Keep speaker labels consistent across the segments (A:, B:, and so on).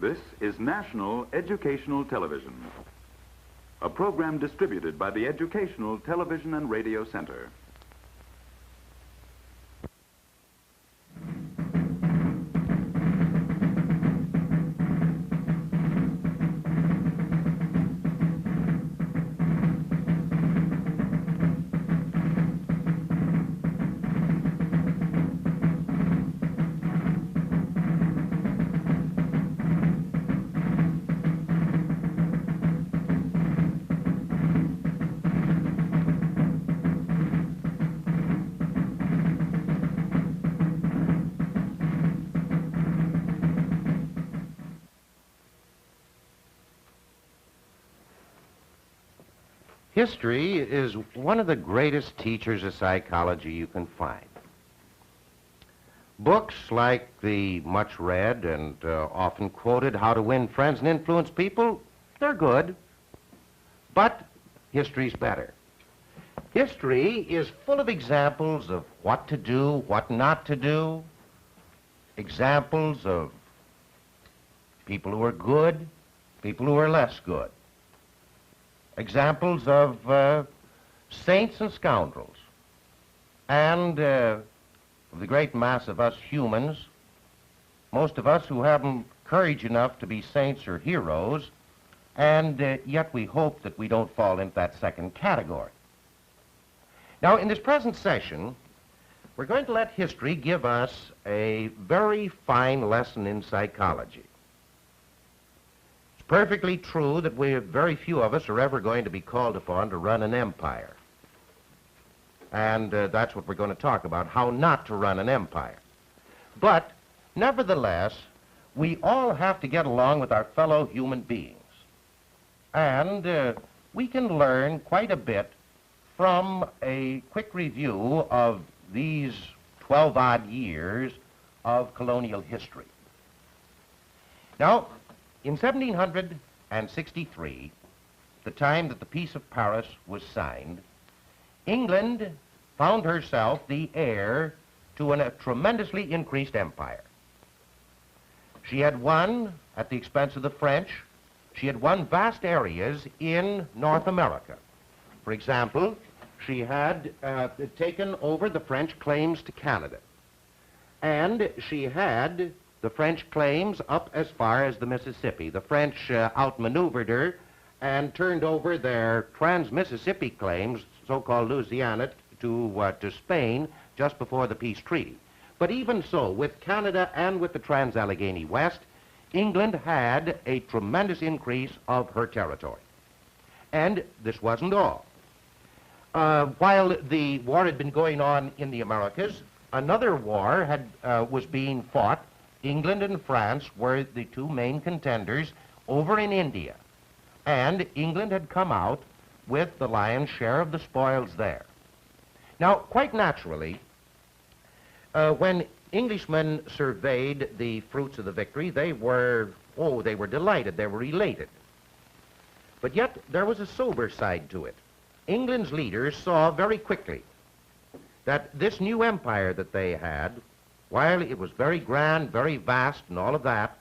A: This is National Educational Television, a program distributed by the Educational Television and Radio Center.
B: History is one of the greatest teachers of psychology you can find. Books like the much read and often quoted How to Win Friends and Influence People, they're good, but history's better. History is full of examples of what to do, what not to do, examples of people who are good, people who are less good. Examples of saints and scoundrels, and of the great mass of us humans, most of us who haven't courage enough to be saints or heroes, and yet we hope that we don't fall into that second category. Now, in this present session, we're going to let history give us a very fine lesson in psychology. Perfectly true that very few of us are ever going to be called upon to run an empire. And that's what we're going to talk about, how not to run an empire. But, nevertheless, we all have to get along with our fellow human beings. And we can learn quite a bit from a quick review of these 12-odd years of colonial history. Now, in 1763, the time that the Peace of Paris was signed, England found herself the heir to a tremendously increased empire. She had won, at the expense of the French, she had won vast areas in North America. For example, she had taken over the French claims to Canada, and she had the French claims up as far as the Mississippi. The French outmaneuvered her and turned over their trans-Mississippi claims, so-called Louisiana, to Spain just before the peace treaty. But even so, with Canada and with the Trans-Allegheny West, England had a tremendous increase of her territory. And this wasn't all. While the war had been going on in the Americas, another war was being fought. England and France were the two main contenders over in India, and England had come out with the lion's share of the spoils there. Now, quite naturally, when Englishmen surveyed the fruits of the victory, they were delighted, they were elated. But yet, there was a sober side to it. England's leaders saw very quickly that this new empire that they had, while it was very grand, very vast, and all of that,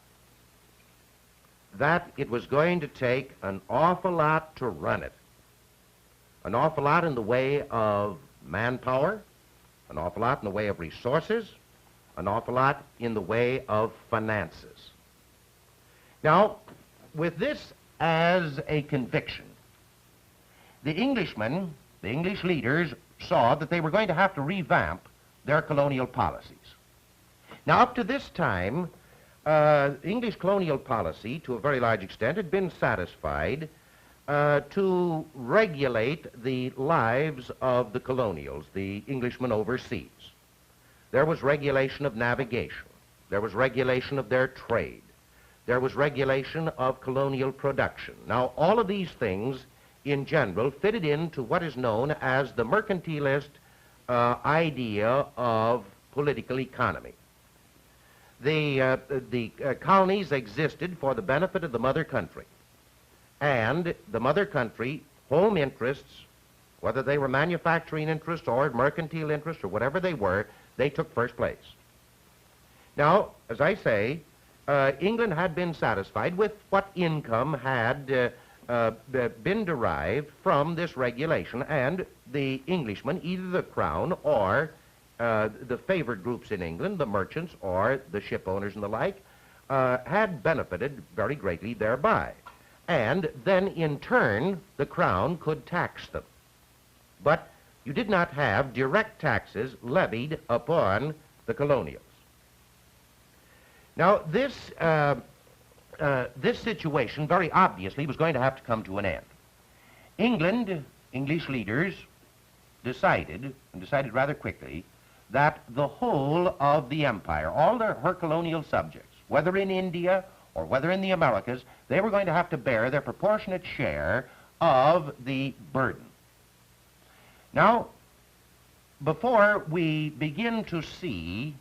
B: that it was going to take an awful lot to run it. An awful lot in the way of manpower, an awful lot in the way of resources, an awful lot in the way of finances. Now, with this as a conviction, the Englishmen, the English leaders, saw that they were going to have to revamp their colonial policies. Now, up to this time, English colonial policy, to a very large extent, had been satisfied to regulate the lives of the colonials, the Englishmen overseas. There was regulation of navigation. There was regulation of their trade. There was regulation of colonial production. Now, all of these things, in general, fitted into what is known as the mercantilist idea of political economy. The colonies existed for the benefit of the mother country. And the mother country, home interests, whether they were manufacturing interests or mercantile interests or whatever they were, they took first place. Now, as I say, England had been satisfied with what income had been derived from this regulation, and the Englishmen, either the Crown or the favored groups in England, the merchants or the ship owners and the like, had benefited very greatly thereby. And then, in turn, the Crown could tax them. But you did not have direct taxes levied upon the colonials. Now, this situation very obviously was going to have to come to an end. English leaders decided, and decided rather quickly, that the whole of the empire, all her colonial subjects, whether in India or whether in the Americas, they were going to have to bear their proportionate share of the burden. Now, before we begin to see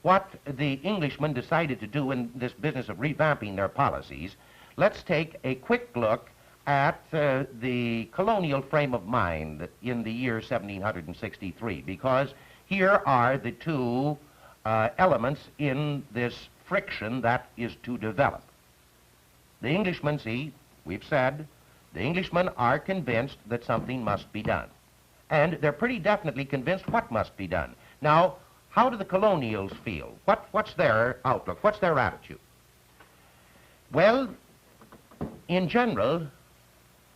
B: what the Englishmen decided to do in this business of revamping their policies, let's take a quick look at the colonial frame of mind in the year 1763, because here are the two elements in this friction that is to develop. The Englishmen, see, we've said, the Englishmen are convinced that something must be done. And they're pretty definitely convinced what must be done. Now, how do the colonials feel? What's their outlook? What's their attitude? Well, in general,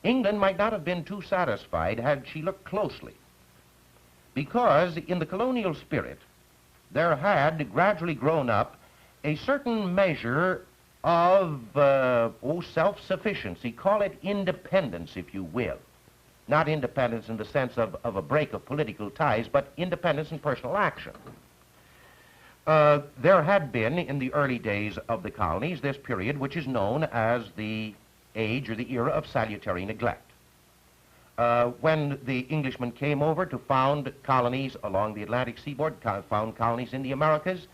B: England might not have been too satisfied had she looked closely, because in the colonial spirit, there had gradually grown up a certain measure of self-sufficiency. Call it independence, if you will. Not independence in the sense of a break of political ties, but independence in personal action. There had been, in the early days of the colonies, this period which is known as the age or the era of salutary neglect. When the Englishmen came over to found colonies along the Atlantic seaboard, found colonies in the Americas,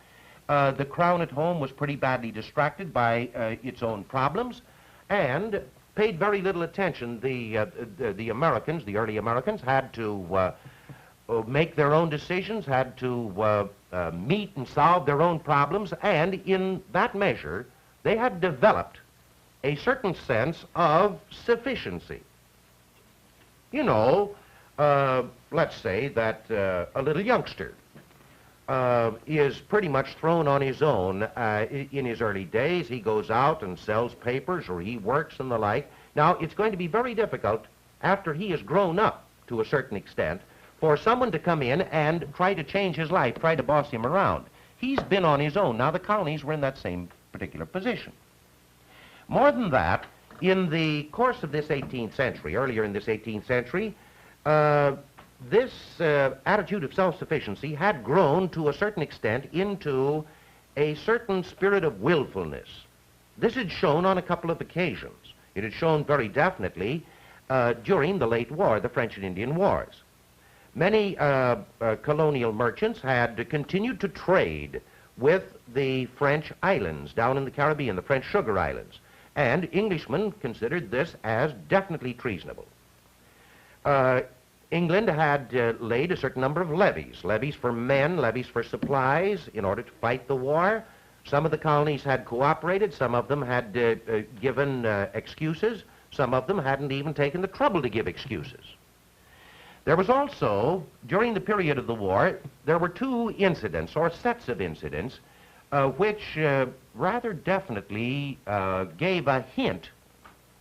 B: the Crown at home was pretty badly distracted by its own problems and paid very little attention. The Americans, the early Americans, had to make their own decisions, had to meet and solve their own problems, and in that measure, they had developed a certain sense of sufficiency. You know, let's say that a little youngster is pretty much thrown on his own in his early days. He goes out and sells papers, or he works and the like. Now, it's going to be very difficult after he has grown up to a certain extent for someone to come in and try to change his life, try to boss him around. He's been on his own. Now, the colonies were in that same particular position. More than that, in the course of this 18th century, earlier in this 18th century, this attitude of self-sufficiency had grown to a certain extent into a certain spirit of willfulness. This had shown on a couple of occasions. It had shown very definitely during the late war, the French and Indian Wars. Many colonial merchants had continued to trade with the French islands down in the Caribbean, the French sugar islands, and Englishmen considered this as definitely treasonable. England had laid a certain number of levies for men, levies for supplies in order to fight the war. Some of the colonies had cooperated, some of them had given excuses, some of them hadn't even taken the trouble to give excuses. There was also, during the period of the war, there were two incidents, or sets of incidents, which rather definitely gave a hint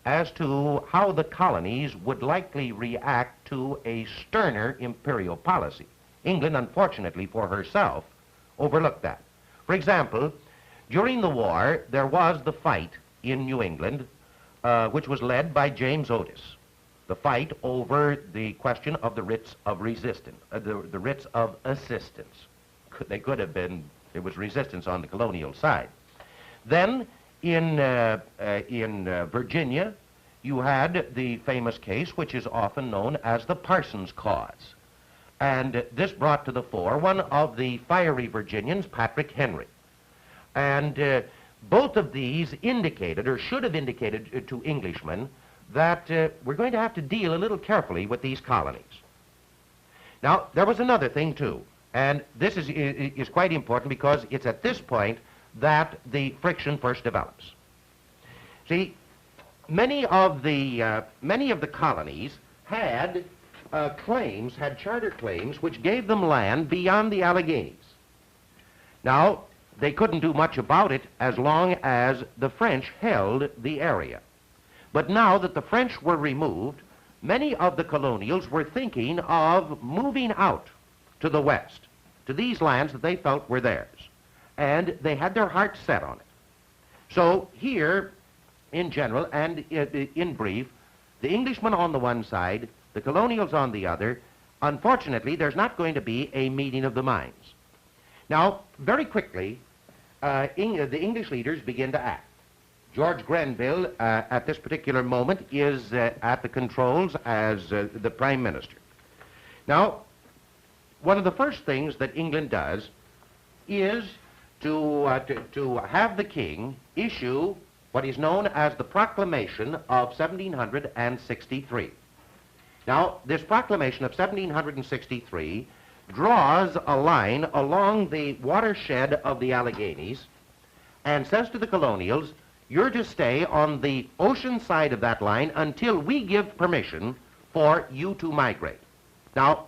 B: as to how the colonies would likely react to a sterner imperial policy. England, unfortunately for herself, overlooked that. For example, during the war, there was the fight in New England, which was led by James Otis. The fight over the question of the writs of resistance, the writs of assistance. They could have been, it was resistance on the colonial side. Then, in Virginia, you had the famous case, which is often known as the Parsons Cause. And this brought to the fore one of the fiery Virginians, Patrick Henry. And both of these indicated, or should have indicated to Englishmen, that we're going to have to deal a little carefully with these colonies. Now, there was another thing, too. And this is quite important because it's at this point that the friction first develops. See, many of the colonies had had charter claims which gave them land beyond the Alleghenies. Now, they couldn't do much about it as long as the French held the area. But now that the French were removed, many of the colonials were thinking of moving out to the west, to these lands that they felt were theirs. And they had their hearts set on it. So here, in general and in brief, the Englishmen on the one side, the colonials on the other, unfortunately, there's not going to be a meeting of the minds. Now, very quickly, the English leaders begin to act. George Grenville, at this particular moment, is at the controls as the Prime Minister. Now, one of the first things that England does is to have the king issue what is known as the Proclamation of 1763. Now, this Proclamation of 1763 draws a line along the watershed of the Alleghenies and says to the colonials, you're to stay on the ocean side of that line until we give permission for you to migrate. Now,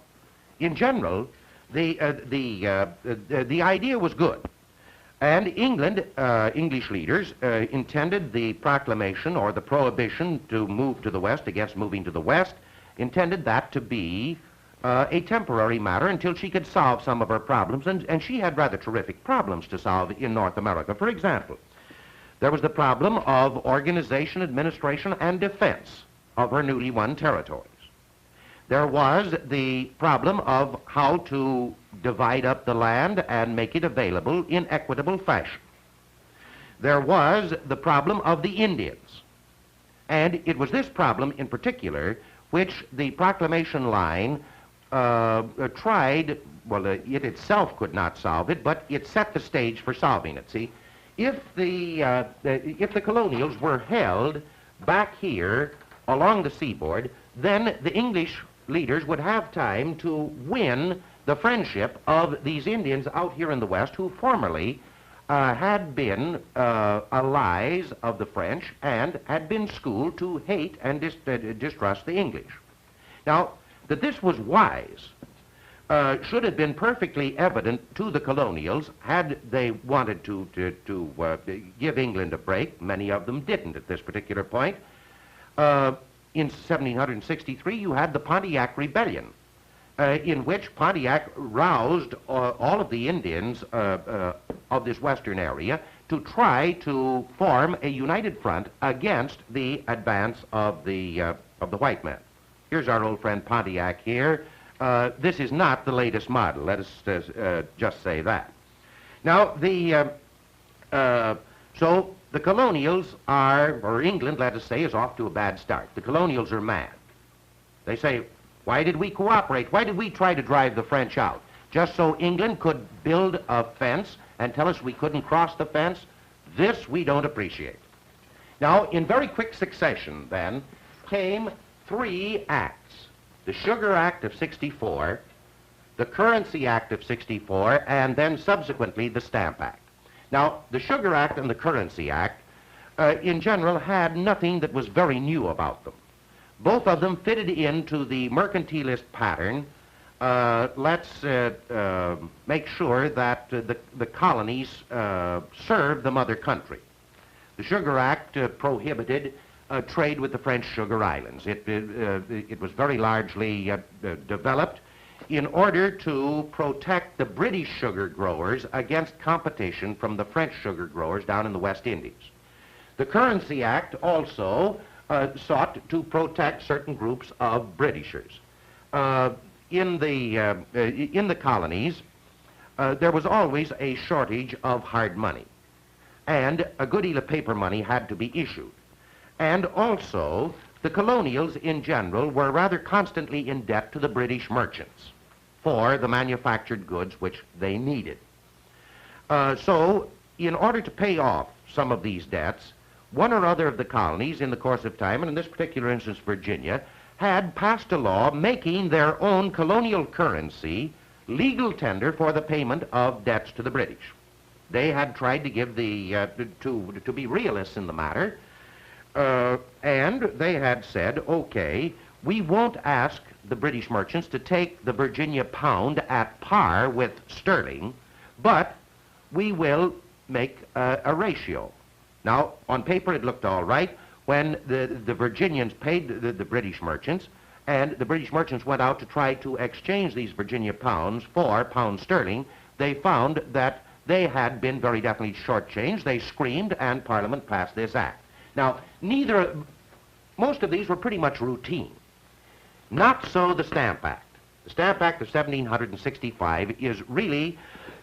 B: in general, the idea was good. And English leaders intended the proclamation or the prohibition to move to the west against moving to the west, intended that to be a temporary matter until she could solve some of her problems. And she had rather terrific problems to solve in North America. For example, there was the problem of organization, administration, and defense of her newly won territories. There was the problem of how to divide up the land and make it available in equitable fashion. There was the problem of the Indians. And it was this problem in particular which the proclamation line tried, well, it itself could not solve it, but it set the stage for solving it. See, if the colonials were held back here along the seaboard, then the English leaders would have time to win the friendship of these Indians out here in the west who formerly had been allies of the French and had been schooled to hate and distrust the English. Now, that this was wise should have been perfectly evident to the colonials had they wanted to give England a break. Many of them didn't at this particular point. In 1763, you had the Pontiac Rebellion, in which Pontiac roused all of the Indians of this western area to try to form a united front against the advance of the white men. Here's our old friend Pontiac here. This is not the latest model. Let us just say that. Now, so the colonials are, or England, let us say, is off to a bad start. The colonials are mad. They say, why did we cooperate? Why did we try to drive the French out? Just so England could build a fence and tell us we couldn't cross the fence? This we don't appreciate. Now, in very quick succession, then, came 3 acts. The Sugar Act of 64, the Currency Act of 64, and then subsequently the Stamp Act. Now, the Sugar Act and the Currency Act, in general, had nothing that was very new about them. Both of them fitted into the mercantilist pattern. Let's make sure that the colonies serve the mother country. The Sugar Act prohibited trade with the French sugar islands. It was very largely developed in order to protect the British sugar growers against competition from the French sugar growers down in the West Indies. The Currency Act also sought to protect certain groups of Britishers. In the colonies, there was always a shortage of hard money, and a good deal of paper money had to be issued. And also, the colonials in general were rather constantly in debt to the British merchants for the manufactured goods which they needed. So, in order to pay off some of these debts, one or other of the colonies in the course of time, and in this particular instance Virginia, had passed a law making their own colonial currency legal tender for the payment of debts to the British. They had tried to give to be realists in the matter, and they had said, okay, we won't ask the British merchants to take the Virginia pound at par with sterling, but we will make a ratio. Now, on paper it looked all right when the Virginians paid the British merchants, and the British merchants went out to try to exchange these Virginia pounds for pound sterling. They found that they had been very definitely shortchanged. They screamed, and Parliament passed this act. Now, most of these were pretty much routine. Not so the Stamp Act. The Stamp Act of 1765 is really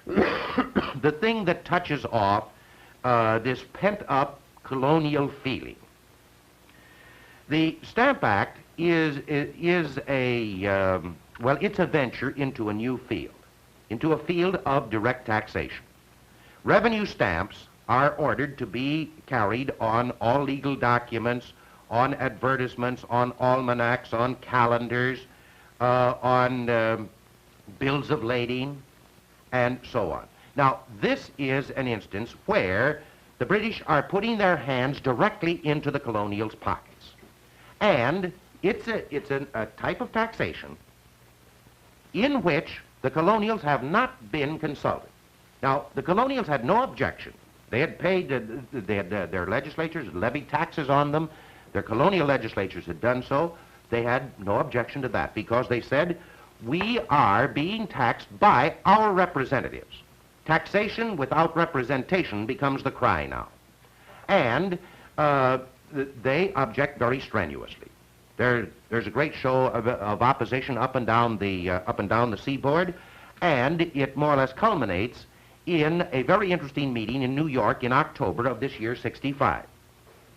B: the thing that touches off this pent-up colonial feeling. The Stamp Act is it's a venture into a new field, into a field of direct taxation. Revenue stamps are ordered to be carried on all legal documents, on advertisements, on almanacs, on calendars, on bills of lading, and so on. Now, this is an instance where the British are putting their hands directly into the colonials' pockets. And it's a type of taxation in which the colonials have not been consulted. Now, the colonials had no objection. They had paid, their legislatures had levied taxes on them. Their colonial legislatures had done so. They had no objection to that because they said, we are being taxed by our representatives. Taxation without representation becomes the cry now. And they object very strenuously. There's a great show of opposition up and down the seaboard, and it more or less culminates in a very interesting meeting in New York in October of this year, 65.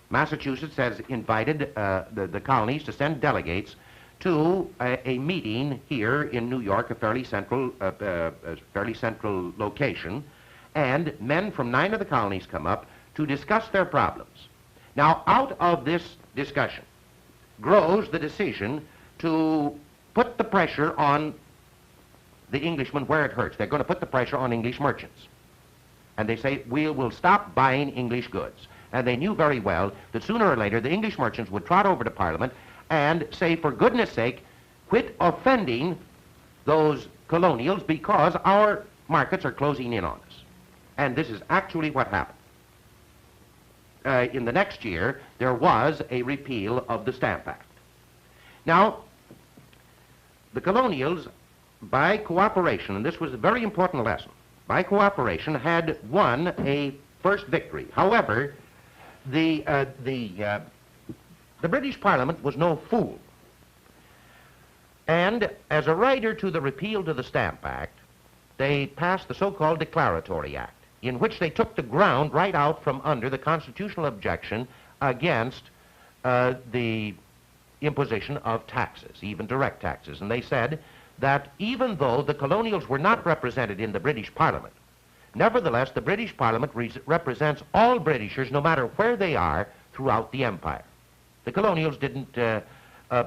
B: Massachusetts has invited the colonies to send delegates to a meeting here in New York, a fairly central location, and men from 9 of the colonies come up to discuss their problems. Now, out of this discussion grows the decision to put the pressure on the Englishmen where it hurts. They're going to put the pressure on English merchants. And they say, we'll stop buying English goods. And they knew very well that sooner or later the English merchants would trot over to Parliament and say, for goodness sake, quit offending those colonials because our markets are closing in on us. And this is actually what happened. In the next year, there was a repeal of the Stamp Act. Now, the colonials, by cooperation, and this was a very important lesson, by cooperation had won a first victory. However, the British Parliament was no fool. And as a rider to the repeal to the Stamp Act, they passed the so-called Declaratory Act, in which they took the ground right out from under the constitutional objection against the imposition of taxes, even direct taxes. And they said that even though the colonials were not represented in the British Parliament, nevertheless, the British Parliament represents all Britishers, no matter where they are, throughout the empire. The colonials didn't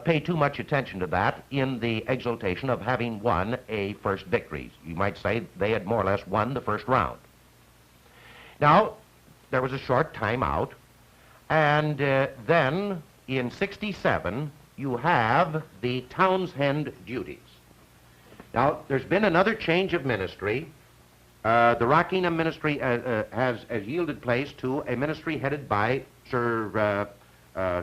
B: pay too much attention to that in the exultation of having won a first victory. You might say they had more or less won the first round. Now, there was a short time out, and then in 67, you have the Townshend duties. Now, there's been another change of ministry. The Rockingham ministry has yielded place to a ministry headed by Sir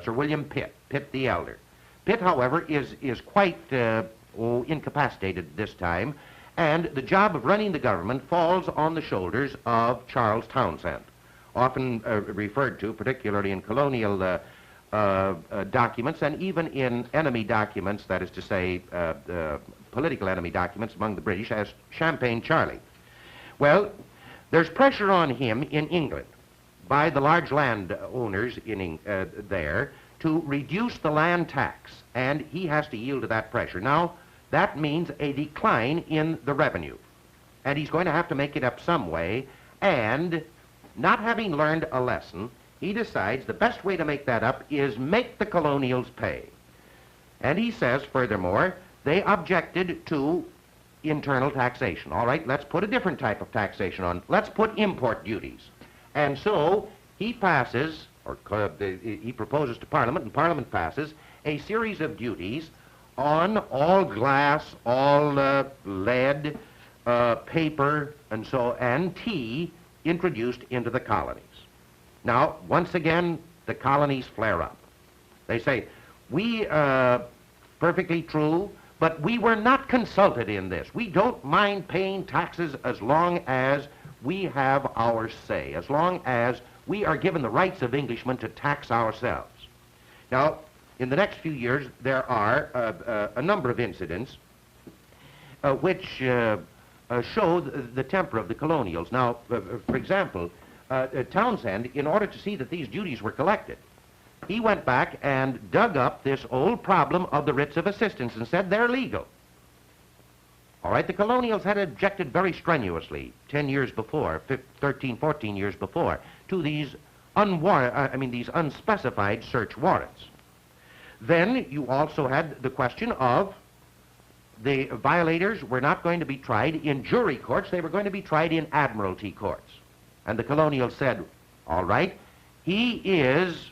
B: William Pitt the Elder. Pitt, however, is quite incapacitated this time, and the job of running the government falls on the shoulders of Charles Townshend, often referred to, particularly in colonial documents and even in enemy documents, that is to say, political enemy documents among the British, as Champagne Charlie. Well, there's pressure on him in England by the large landowners there to reduce the land tax, and he has to yield to that pressure. Now, that means a decline in the revenue, and he's going to have to make it up some way, and not having learned a lesson, he decides the best way to make that up is make the colonials pay. And he says, furthermore, they objected to internal taxation. All right, let's put a different type of taxation on. Let's put import duties. And so he passes, or he proposes to Parliament, and Parliament passes a series of duties on all glass, all lead, paper, and tea introduced into the colonies. Now, once again, the colonies flare up. They say, we, perfectly true, but we were not consulted in this. We don't mind paying taxes as long as we have our say, as long as we are given the rights of Englishmen to tax ourselves. Now, in the next few years, there are a number of incidents which show the temper of the colonials. Now, for example, Townshend, in order to see that these duties were collected, he went back and dug up this old problem of the writs of assistance and said they're legal. All right, the colonials had objected very strenuously 10 years before, 13, 14 years before, to these these unspecified search warrants. Then you also had the question of the violators were not going to be tried in jury courts, they were going to be tried in admiralty courts. And the colonials said, all right, he is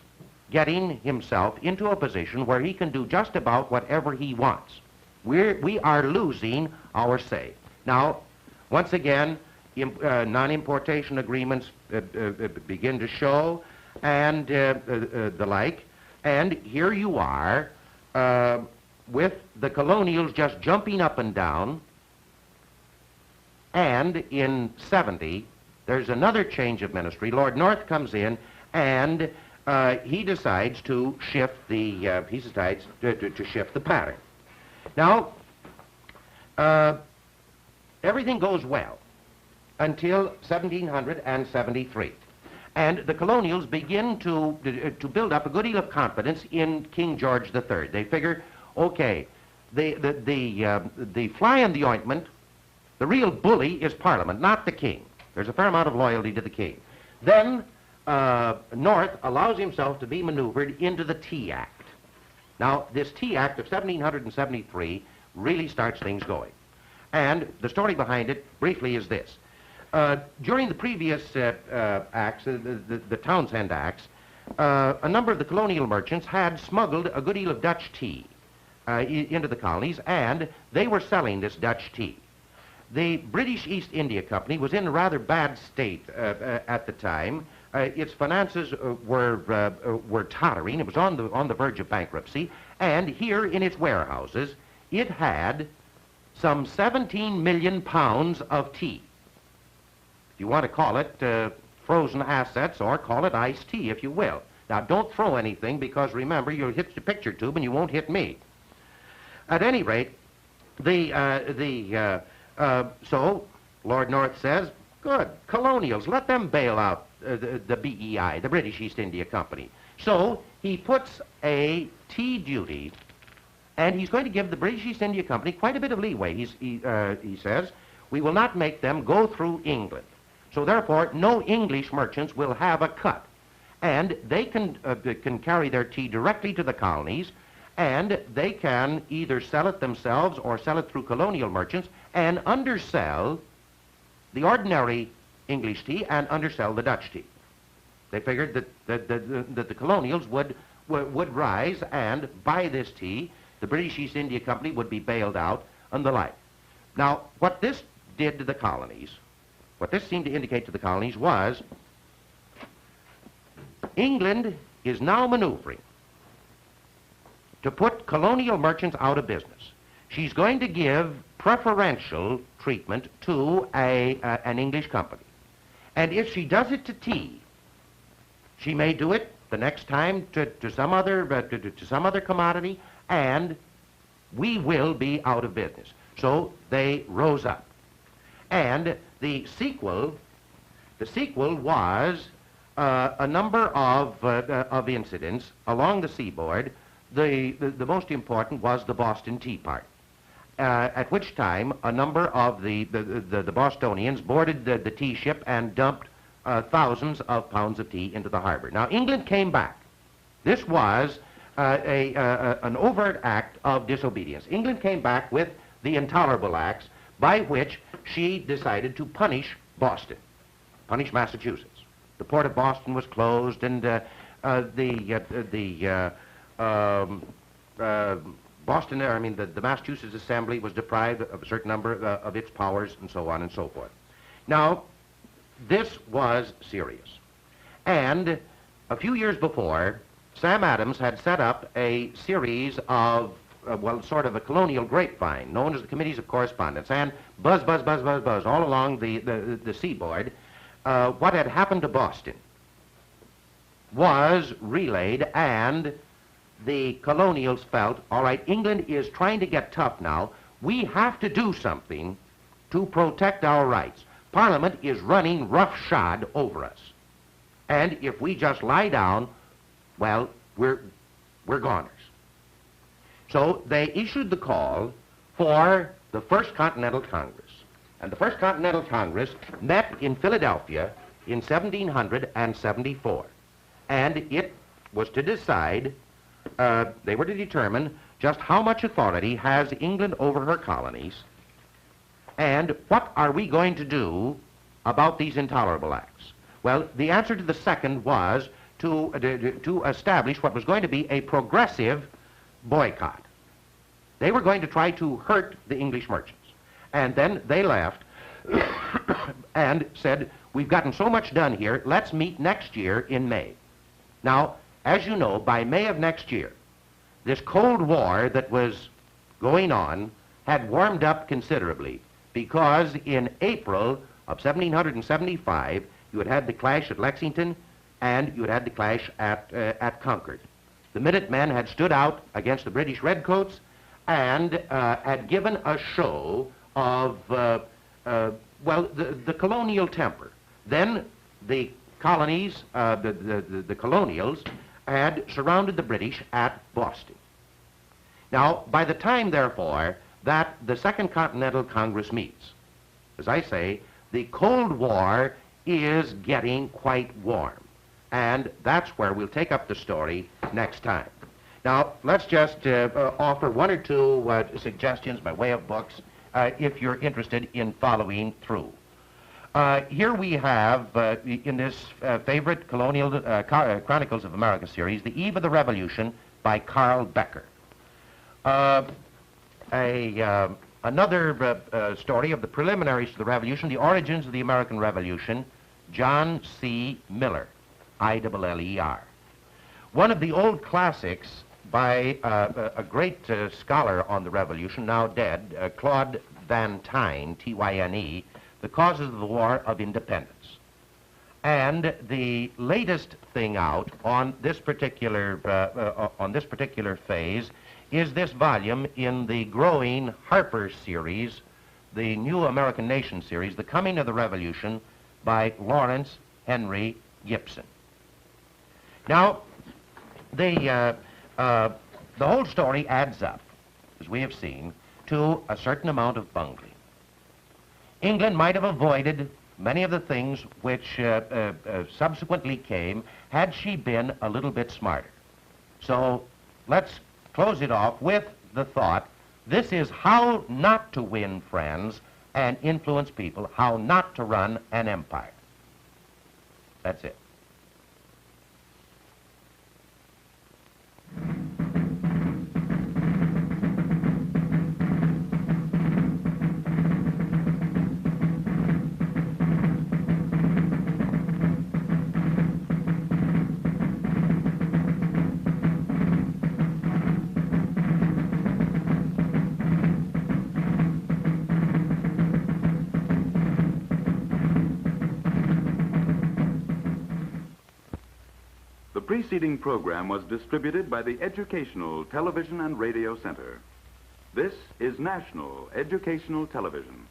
B: getting himself into a position where he can do just about whatever he wants. We are losing our say. Now, once again, non-importation agreements begin to show, and the like. And here you are with the colonials just jumping up and down. And in 70, there's another change of ministry. Lord North comes in, and he decides to shift the to shift the pattern. Now, everything goes well until 1773, and the colonials begin to build up a good deal of confidence in King George III. They figure, okay, the fly in the ointment, the real bully is Parliament, not the King. There's a fair amount of loyalty to the King. Then North allows himself to be maneuvered into the Tea Act. Now, this Tea Act of 1773 really starts things going. And the story behind it, briefly, is this. During the previous acts, the Townshend Acts, a number of the colonial merchants had smuggled a good deal of Dutch tea into the colonies, and they were selling this Dutch tea. The British East India Company was in a rather bad state at the time. Its finances were tottering. It was on the verge of bankruptcy, and here in its warehouses, it had some 17 million pounds of tea. If you want to call it frozen assets, or call it iced tea, if you will. Now, don't throw anything, because remember, you'll hit the picture tube and you won't hit me. At any rate, so Lord North says, good, colonials, let them bail out the BEI, the British East India Company. So he puts a tea duty, and he's going to give the British East India Company quite a bit of leeway. He says, we will not make them go through England. So therefore, no English merchants will have a cut. And they can carry their tea directly to the colonies, and they can either sell it themselves or sell it through colonial merchants and undersell the ordinary English tea and undersell the Dutch tea. They figured that the colonials would rise and buy this tea, the British East India Company would be bailed out, and the like. Now, what this did to the colonies, what this seemed to indicate to the colonies was England is now maneuvering to put colonial merchants out of business. She's going to give preferential treatment to an English company. And if she does it to tea, she may do it the next time to some other commodity, and we will be out of business. So they rose up. And the sequel was a number of incidents along the seaboard. The most important was the Boston Tea Party, at which time a number of the Bostonians boarded the tea ship and dumped thousands of pounds of tea into the harbor. Now, England came back. This was an overt act of disobedience. England came back with the Intolerable Acts, by which she decided to punish Boston, punish Massachusetts. The port of Boston was closed, and Boston, the Massachusetts Assembly was deprived of a certain number of its powers, and so on and so forth. Now, this was serious. And a few years before, Sam Adams had set up a series of, sort of a colonial grapevine, known as the Committees of Correspondence, and buzz, buzz, buzz, buzz, buzz, all along the seaboard. What had happened to Boston was relayed, and the colonials felt, all right, England is trying to get tough now. We have to do something to protect our rights. Parliament is running roughshod over us. And if we just lie down, well, we're goners. So they issued the call for the First Continental Congress. And the First Continental Congress met in Philadelphia in 1774. And it was to decide, they were to determine just how much authority has England over her colonies, and what are we going to do about these intolerable acts. Well, the answer to the second was to establish what was going to be a progressive boycott. They were going to try to hurt the English merchants. And then they left and said, we've gotten so much done here, let's meet next year in May. Now, as you know, by May of next year, this Cold War that was going on had warmed up considerably, because in April of 1775, you had had the clash at Lexington, and you had had the clash at Concord. The Minutemen had stood out against the British Redcoats and had given a show of, the colonial temper. Then the colonies, the colonials, had surrounded the British at Boston. Now, by the time, therefore, that the Second Continental Congress meets, as I say, the Cold War is getting quite warm. And that's where we'll take up the story next time. Now, let's just offer one or two suggestions by way of books if you're interested in following through. Here we have, in this favorite colonial Chronicles of America series, The Eve of the Revolution by Carl Becker. Another story of the preliminaries to the Revolution, The Origins of the American Revolution, John C. Miller, I-double-L-E-R. One of the old classics by a great scholar on the Revolution, now dead, Claude Van Tyne, T-Y-N-E, The Causes of the War of Independence. And the latest thing out on this particular phase is this volume in the growing Harper series, the New American Nation series, The Coming of the Revolution by Lawrence Henry Gibson. Now, the whole story adds up, as we have seen, to a certain amount of bungling. England might have avoided many of the things which subsequently came had she been a little bit smarter. So let's close it off with the thought, this is how not to win friends and influence people, how not to run an empire. That's it.
A: The preceding program was distributed by the Educational Television and Radio Center. This is National Educational Television.